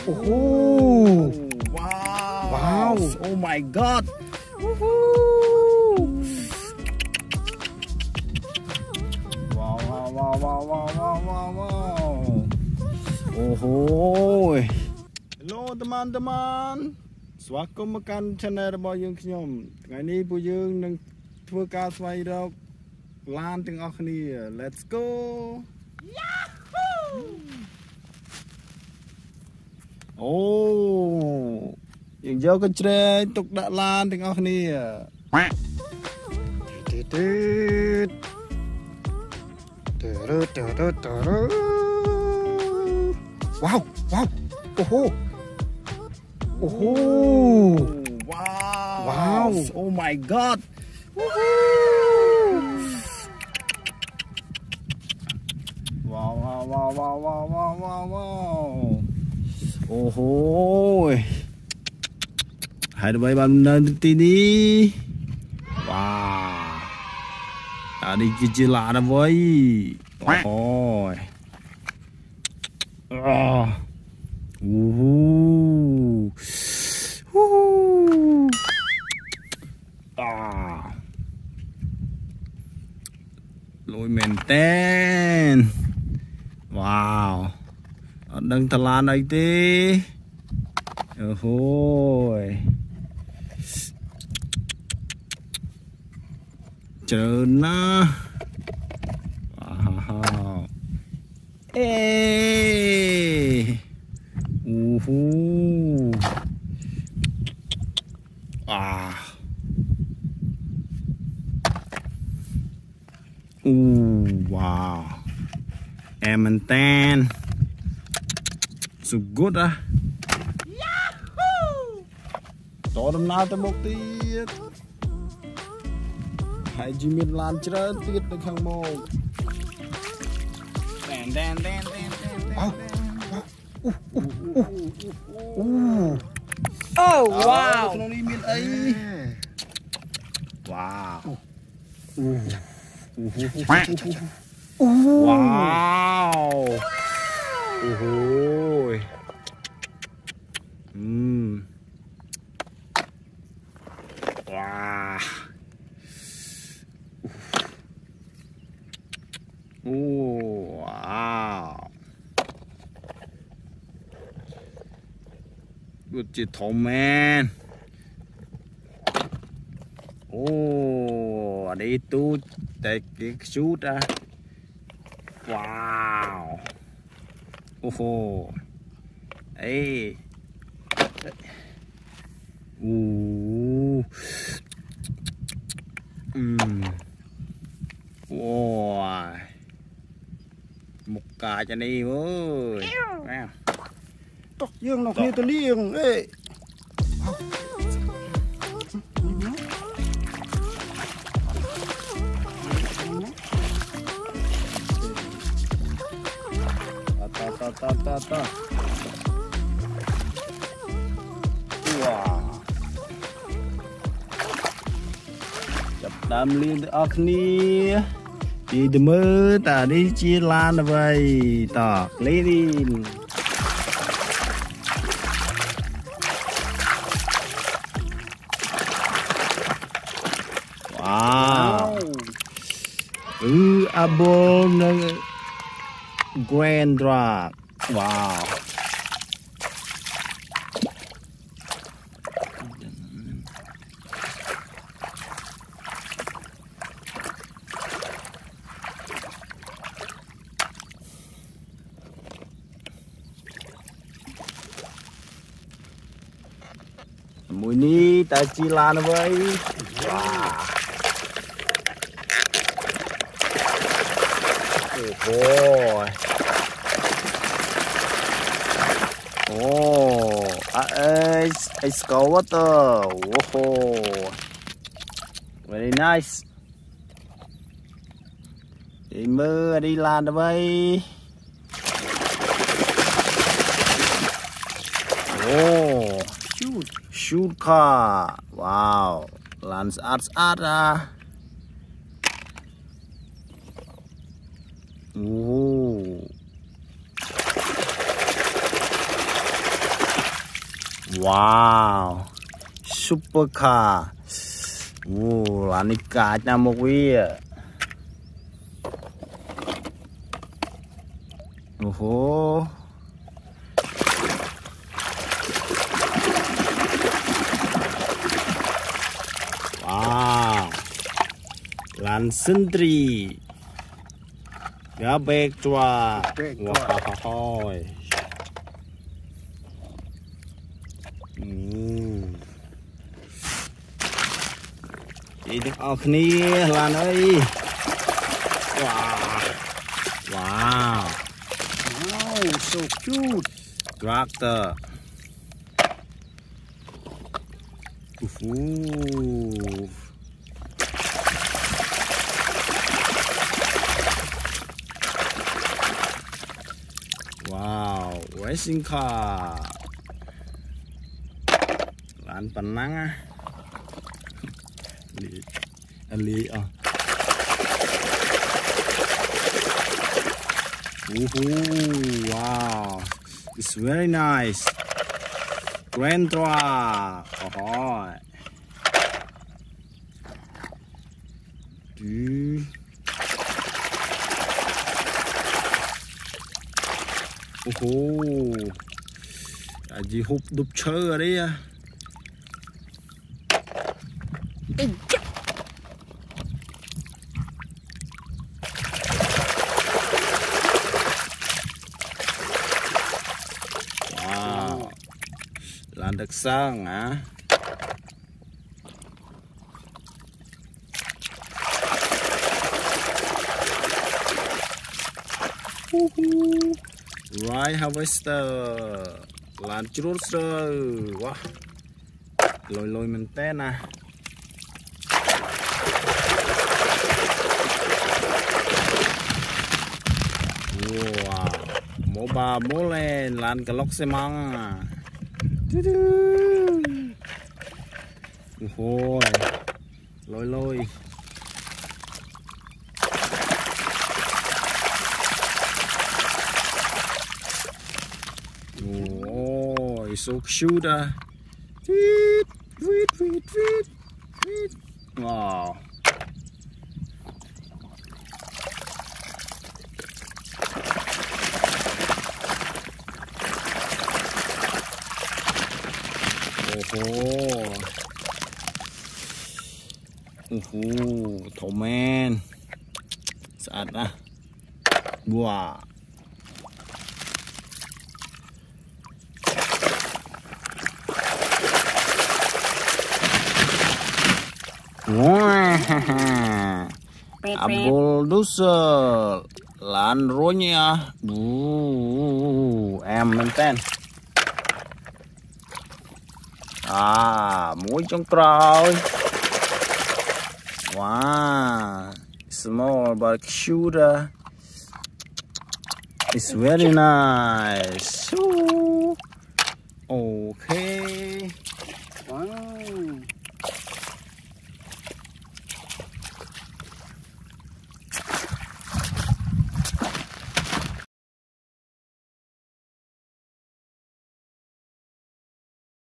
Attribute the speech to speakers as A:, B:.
A: Oh,
B: wow.
A: Wow.
B: Oh my god. Wow, wow, wow, wow, wow, wow, wow, wow. Oh, hello teman-teman. Selamat channelរបស់យើងខ្ញុំថ្ងៃនេះពួកយើងនឹងធ្វើការស្វែងរកឡានទាំងអស់គ្នា Let's go. Yahoo! Oh, យើងយកកញ្ច្រែងទុកដាក់ឡានទាំងអស់គ្នា
A: Wow, wow. Oh,
B: wow.
A: Wow.
B: Oh my god. Wow, wow, wow, wow, wow, wow, wow, wow. Oh, hai đứa bay bạn lên tí đi. Wow. À đi chia lạ đó với. Ôi. Lôi mền tên. Wow. Đừng thật lan đây tí. Ôi. Trơn á. Wow. Ê. À. Wow. Em mình tan. So good à. Yahoo! Đó đâm nào tới một tiết. Hãy chỉ miền lan chơi tiết được không một. Đèn đèn đèn đèn đèn.
A: Oh, wow.
B: Nó đi miền ấy. Wow. Wow. Ôi. Wow. Wow. Good to man. Oh, ở đây tu cái shoot à. Wow. Oh. Ê. Wow. Một cà cho đi ơi.
A: Tóc dương nó như tôi liêng ấy.
B: Ta. Wow. Chập đam liên ở kia. Đi từ mơ ta đi chia lan là vậy. Ta lấy đi. Wow. Abo Grand Truk. Wow. Mùi ni ta chi lan với. Wow. Ôi. Oh, Excavator. Whoa. Very nice. Đi mưa đi lan đó bay. Oh, shoot car. Wow. Lan sát ra. Wow, supercar. Là ní cả nhà một quý. Wow, lan sentri. Gà bẹc chua. Wow. Chị được ở khní lan ơi. Wow. Wow.
A: Oh, so cute.
B: Tractor. Wow, racing car. Lan penang ah. Ali ah. Wow, it's very nice. Grand Truk. Gì hút đục chơ ở đây à. Wow, lan đặc sang hả? Right harvester. Lan churut rồi. Wow, lôi mình té nè. Wow, mobil-mobilan lan kelok semang. Lôi. It's so cute. Wow. Thổ men. Sạch á. Wow. Wow. Bulldozer. Lan ronya. Em lên tên. Mũi trong trôi. Wow, small but cute. It's very nice. Okay.